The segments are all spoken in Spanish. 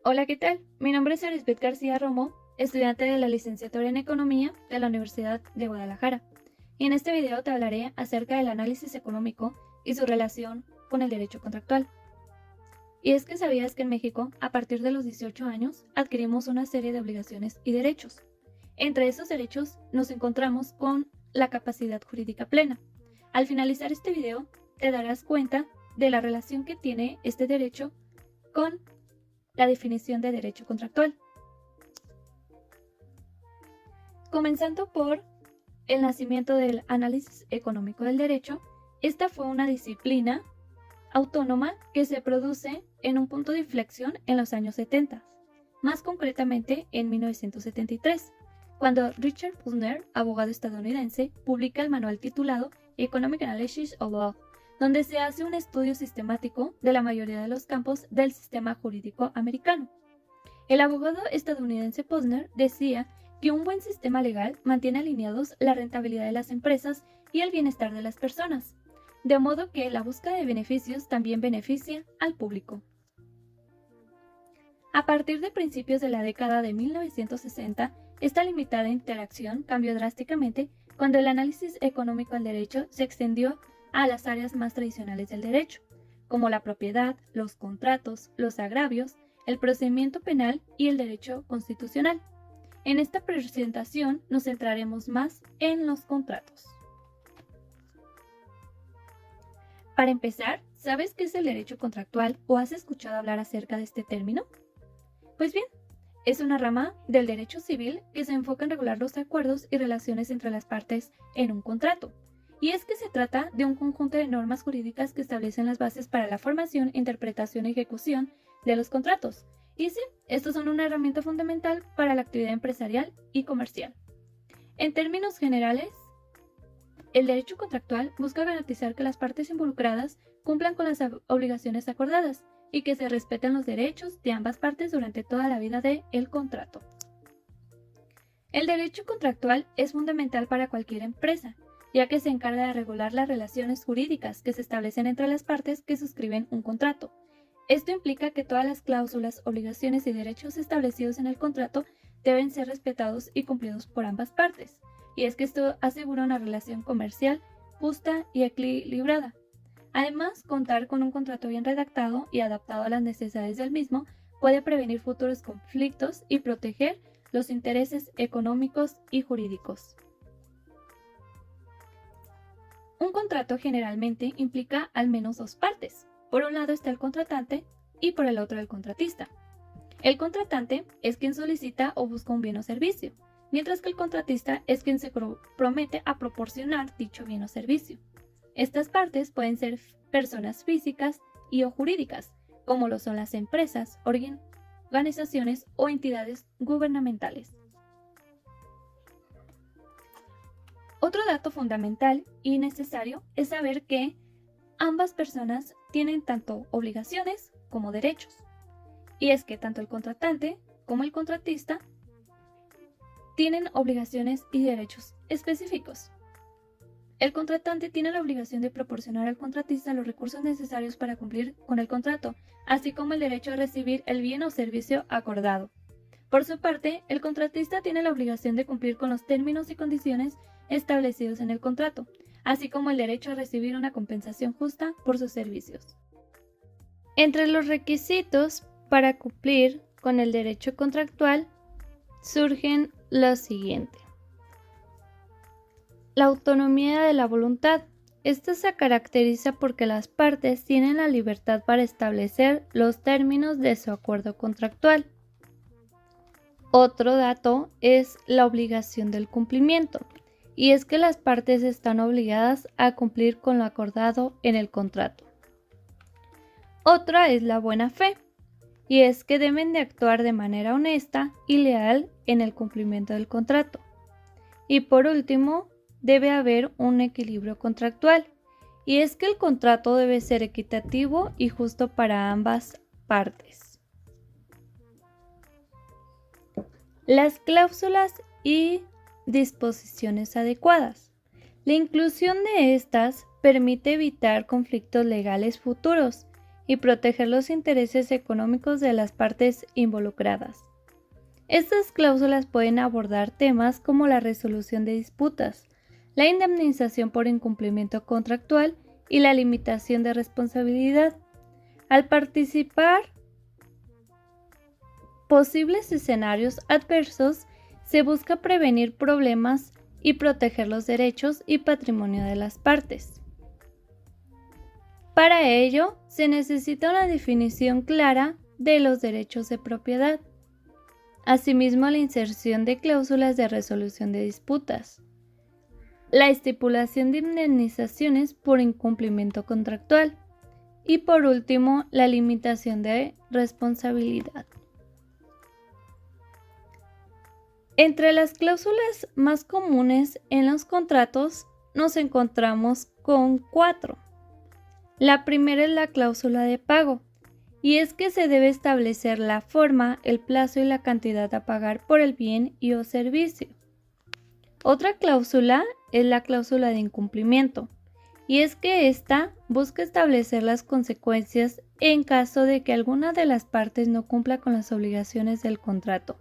Hola, ¿qué tal? Mi nombre es Elizabeth García Romo, estudiante de la licenciatura en Economía de la Universidad de Guadalajara. Y en este video te hablaré acerca del análisis económico y su relación con el derecho contractual. Y es que sabías que en México, a partir de los 18 años, adquirimos una serie de obligaciones y derechos. Entre esos derechos nos encontramos con la capacidad jurídica plena. Al finalizar este video, te darás cuenta de la relación que tiene este derecho con la definición de derecho contractual. Comenzando por el nacimiento del análisis económico del derecho, esta fue una disciplina autónoma que se produce en un punto de inflexión en los años 70, más concretamente en 1973, cuando Richard Posner, abogado estadounidense, publica el manual titulado Economic Analysis of Law, donde se hace un estudio sistemático de la mayoría de los campos del sistema jurídico americano. El abogado estadounidense Posner decía que un buen sistema legal mantiene alineados la rentabilidad de las empresas y el bienestar de las personas, de modo que la búsqueda de beneficios también beneficia al público. A partir de principios de la década de 1960, esta limitada interacción cambió drásticamente cuando el análisis económico del derecho se extendió a las áreas más tradicionales del derecho, como la propiedad, los contratos, los agravios, el procedimiento penal y el derecho constitucional. En esta presentación nos centraremos más en los contratos. Para empezar, ¿sabes qué es el derecho contractual o has escuchado hablar acerca de este término? Pues bien, es una rama del derecho civil que se enfoca en regular los acuerdos y relaciones entre las partes en un contrato. Y es que se trata de un conjunto de normas jurídicas que establecen las bases para la formación, interpretación y ejecución de los contratos. Y sí, estos son una herramienta fundamental para la actividad empresarial y comercial. En términos generales, el derecho contractual busca garantizar que las partes involucradas cumplan con las obligaciones acordadas y que se respeten los derechos de ambas partes durante toda la vida del contrato. El derecho contractual es fundamental para cualquier empresa, ya que se encarga de regular las relaciones jurídicas que se establecen entre las partes que suscriben un contrato. Esto implica que todas las cláusulas, obligaciones y derechos establecidos en el contrato deben ser respetados y cumplidos por ambas partes, y es que esto asegura una relación comercial justa y equilibrada. Además, contar con un contrato bien redactado y adaptado a las necesidades del mismo puede prevenir futuros conflictos y proteger los intereses económicos y jurídicos. Un contrato generalmente implica al menos dos partes. Por un lado está el contratante y por el otro el contratista. El contratante es quien solicita o busca un bien o servicio, mientras que el contratista es quien se compromete a proporcionar dicho bien o servicio. Estas partes pueden ser personas físicas y o jurídicas, como lo son las empresas, organizaciones o entidades gubernamentales. Otro dato fundamental y necesario es saber que ambas personas tienen tanto obligaciones como derechos. Y es que tanto el contratante como el contratista tienen obligaciones y derechos específicos. El contratante tiene la obligación de proporcionar al contratista los recursos necesarios para cumplir con el contrato, así como el derecho a recibir el bien o servicio acordado. Por su parte, el contratista tiene la obligación de cumplir con los términos y condiciones establecidos en el contrato, así como el derecho a recibir una compensación justa por sus servicios. Entre los requisitos para cumplir con el derecho contractual surgen los siguientes. La autonomía de la voluntad. Esta se caracteriza porque las partes tienen la libertad para establecer los términos de su acuerdo contractual. Otro dato es la obligación del cumplimiento, y es que las partes están obligadas a cumplir con lo acordado en el contrato. Otra es la buena fe, y es que deben de actuar de manera honesta y leal en el cumplimiento del contrato. Y por último, debe haber un equilibrio contractual, y es que el contrato debe ser equitativo y justo para ambas partes. Las cláusulas y disposiciones adecuadas. La inclusión de estas permite evitar conflictos legales futuros y proteger los intereses económicos de las partes involucradas. Estas cláusulas pueden abordar temas como la resolución de disputas, la indemnización por incumplimiento contractual y la limitación de responsabilidad. Al participar posibles escenarios adversos, se busca prevenir problemas y proteger los derechos y patrimonio de las partes. Para ello, se necesita una definición clara de los derechos de propiedad. Asimismo, la inserción de cláusulas de resolución de disputas, la estipulación de indemnizaciones por incumplimiento contractual y, por último, la limitación de responsabilidad. Entre las cláusulas más comunes en los contratos nos encontramos con 4. La primera es la cláusula de pago, y es que se debe establecer la forma, el plazo y la cantidad a pagar por el bien y o servicio. Otra cláusula es la cláusula de incumplimiento, y es que ésta busca establecer las consecuencias en caso de que alguna de las partes no cumpla con las obligaciones del contrato.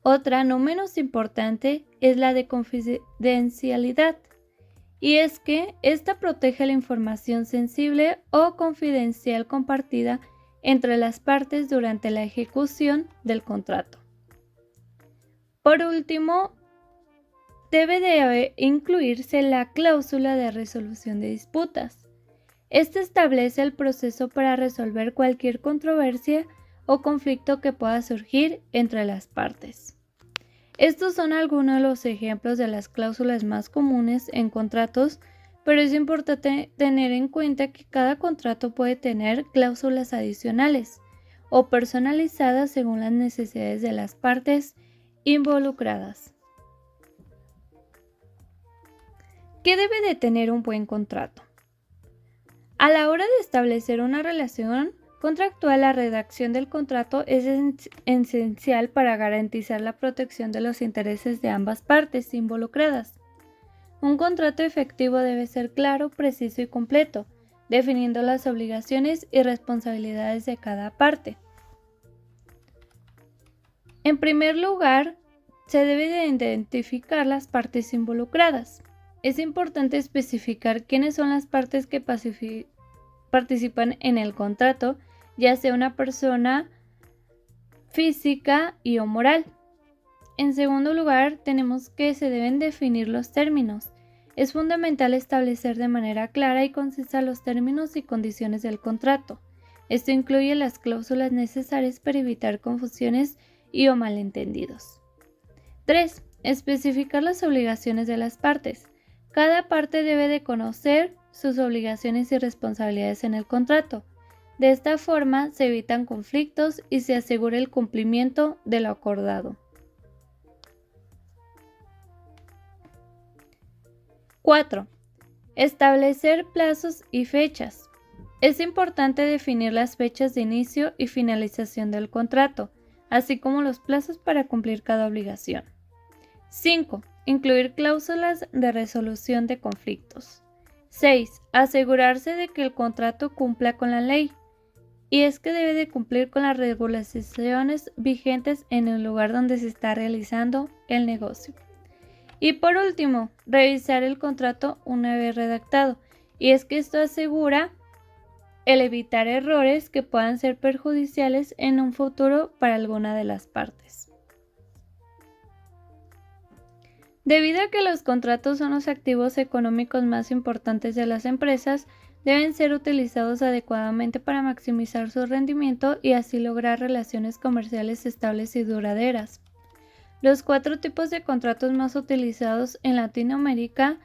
Otra, no menos importante, es la de confidencialidad, y es que esta protege la información sensible o confidencial compartida entre las partes durante la ejecución del contrato. Por último, debe de incluirse la cláusula de resolución de disputas. Esta establece el proceso para resolver cualquier controversia o conflicto que pueda surgir entre las partes. Estos son algunos de los ejemplos de las cláusulas más comunes en contratos, pero es importante tener en cuenta que cada contrato puede tener cláusulas adicionales o personalizadas según las necesidades de las partes involucradas. ¿Qué debe de tener un buen contrato? A la hora de establecer una relación contractual, la redacción del contrato es esencial para garantizar la protección de los intereses de ambas partes involucradas. Un contrato efectivo debe ser claro, preciso y completo, definiendo las obligaciones y responsabilidades de cada parte. En primer lugar, se debe de identificar las partes involucradas. Es importante especificar quiénes son las partes que participan en el contrato, ya sea una persona física y o moral. En segundo lugar, tenemos que se deben definir los términos. Es fundamental establecer de manera clara y concisa los términos y condiciones del contrato. Esto incluye las cláusulas necesarias para evitar confusiones y o malentendidos. 3. Especificar las obligaciones de las partes. Cada parte debe de conocer sus obligaciones y responsabilidades en el contrato. De esta forma se evitan conflictos y se asegura el cumplimiento de lo acordado. 4. Establecer plazos y fechas. Es importante definir las fechas de inicio y finalización del contrato, así como los plazos para cumplir cada obligación. 5. Incluir cláusulas de resolución de conflictos. 6. Asegurarse de que el contrato cumpla con la ley. Y es que debe de cumplir con las regulaciones vigentes en el lugar donde se está realizando el negocio. Y por último, revisar el contrato una vez redactado. Y es que esto asegura el evitar errores que puedan ser perjudiciales en un futuro para alguna de las partes. Debido a que los contratos son los activos económicos más importantes de las empresas, deben ser utilizados adecuadamente para maximizar su rendimiento y así lograr relaciones comerciales estables y duraderas. Los 4 tipos de contratos más utilizados en Latinoamérica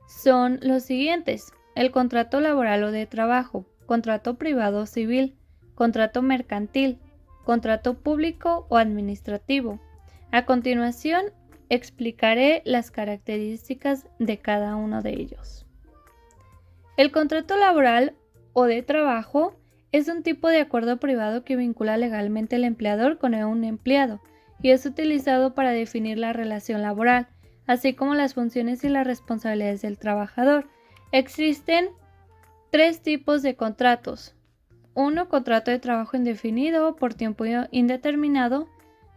son los siguientes: el contrato laboral o de trabajo, contrato privado o civil, contrato mercantil, contrato público o administrativo. A continuación, explicaré las características de cada uno de ellos. El contrato laboral o de trabajo es un tipo de acuerdo privado que vincula legalmente al empleador con un empleado y es utilizado para definir la relación laboral, así como las funciones y las responsabilidades del trabajador. Existen 3 tipos de contratos: 1. Contrato de trabajo indefinido por tiempo indeterminado.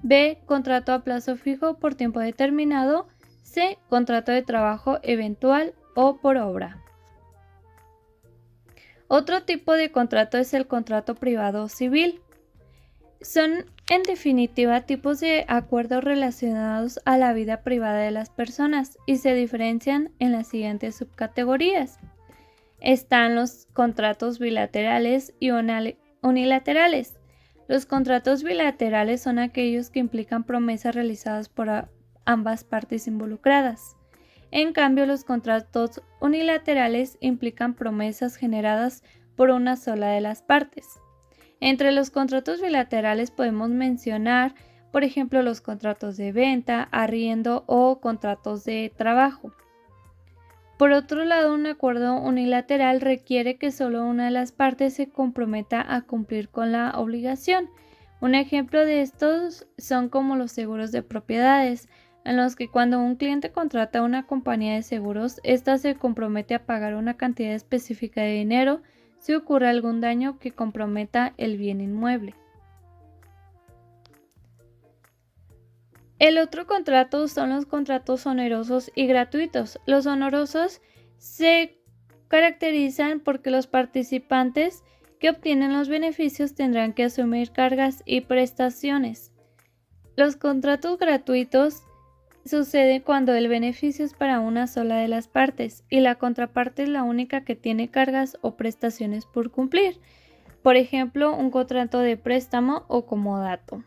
B. Contrato a plazo fijo por tiempo determinado. C. Contrato de trabajo eventual o por obra. Otro tipo de contrato es el contrato privado civil. Son, en definitiva, tipos de acuerdos relacionados a la vida privada de las personas y se diferencian en las siguientes subcategorías. Están los contratos bilaterales y unilaterales. Los contratos bilaterales son aquellos que implican promesas realizadas por ambas partes involucradas. En cambio, los contratos unilaterales implican promesas generadas por una sola de las partes. Entre los contratos bilaterales podemos mencionar, por ejemplo, los contratos de venta, arriendo o contratos de trabajo. Por otro lado, un acuerdo unilateral requiere que solo una de las partes se comprometa a cumplir con la obligación. Un ejemplo de estos son como los seguros de propiedades, en los que cuando un cliente contrata a una compañía de seguros, ésta se compromete a pagar una cantidad específica de dinero si ocurre algún daño que comprometa el bien inmueble. El otro contrato son los contratos onerosos y gratuitos. Los onerosos se caracterizan porque los participantes que obtienen los beneficios tendrán que asumir cargas y prestaciones. Los contratos gratuitos suceden cuando el beneficio es para una sola de las partes y la contraparte es la única que tiene cargas o prestaciones por cumplir. Por ejemplo, un contrato de préstamo o comodato.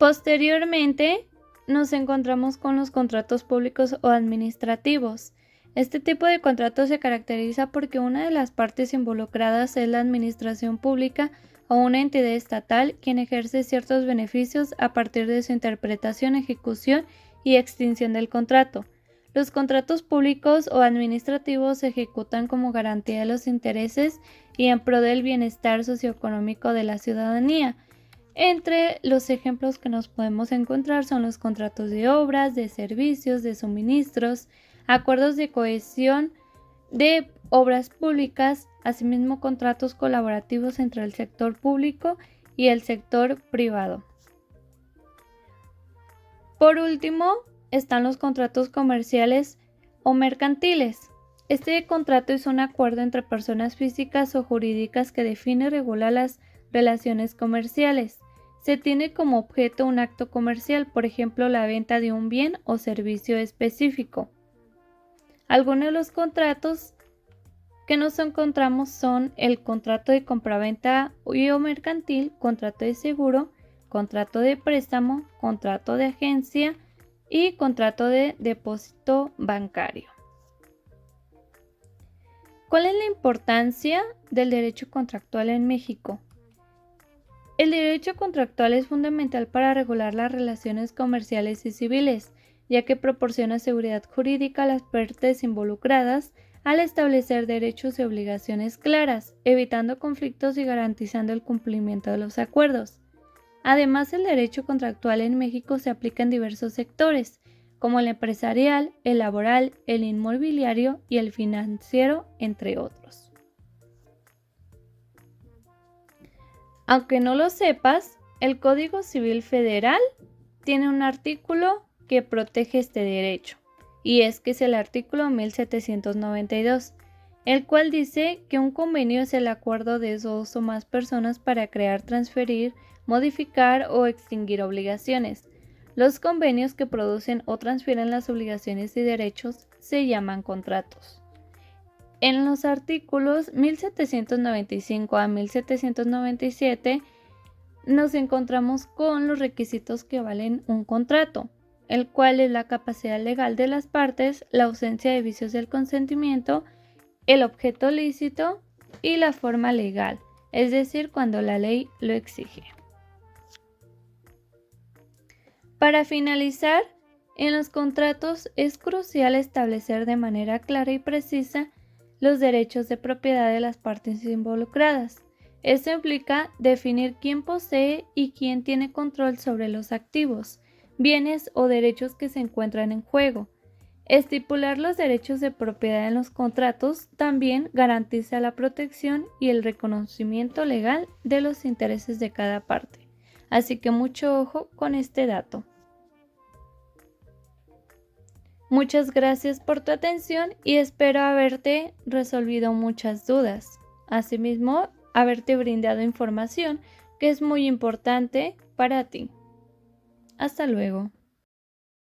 Posteriormente, nos encontramos con los contratos públicos o administrativos. Este tipo de contrato se caracteriza porque una de las partes involucradas es la administración pública o una entidad estatal quien ejerce ciertos beneficios a partir de su interpretación, ejecución y extinción del contrato. Los contratos públicos o administrativos se ejecutan como garantía de los intereses y en pro del bienestar socioeconómico de la ciudadanía. Entre los ejemplos que nos podemos encontrar son los contratos de obras, de servicios, de suministros, acuerdos de cohesión de obras públicas, asimismo contratos colaborativos entre el sector público y el sector privado. Por último, están los contratos comerciales o mercantiles. Este contrato es un acuerdo entre personas físicas o jurídicas que define y regula las relaciones comerciales. Se tiene como objeto un acto comercial, por ejemplo, la venta de un bien o servicio específico. Algunos de los contratos que nos encontramos son el contrato de compraventa o mercantil, contrato de seguro, contrato de préstamo, contrato de agencia y contrato de depósito bancario. ¿Cuál es la importancia del derecho contractual en México? El derecho contractual es fundamental para regular las relaciones comerciales y civiles, ya que proporciona seguridad jurídica a las partes involucradas al establecer derechos y obligaciones claras, evitando conflictos y garantizando el cumplimiento de los acuerdos. Además, el derecho contractual en México se aplica en diversos sectores, como el empresarial, el laboral, el inmobiliario y el financiero, entre otros. Aunque no lo sepas, el Código Civil Federal tiene un artículo que protege este derecho, y es que es el artículo 1792, el cual dice que un convenio es el acuerdo de dos o más personas para crear, transferir, modificar o extinguir obligaciones. Los convenios que producen o transfieren las obligaciones y derechos se llaman contratos. En los artículos 1795 a 1797 nos encontramos con los requisitos que valen un contrato, el cual es la capacidad legal de las partes, la ausencia de vicios del consentimiento, el objeto lícito y la forma legal, es decir, cuando la ley lo exige. Para finalizar, en los contratos es crucial establecer de manera clara y precisa los derechos de propiedad de las partes involucradas. Esto implica definir quién posee y quién tiene control sobre los activos, bienes o derechos que se encuentran en juego. Estipular los derechos de propiedad en los contratos también garantiza la protección y el reconocimiento legal de los intereses de cada parte. Así que mucho ojo con este dato. Muchas gracias por tu atención y espero haberte resolvido muchas dudas. Asimismo, haberte brindado información que es muy importante para ti. Hasta luego.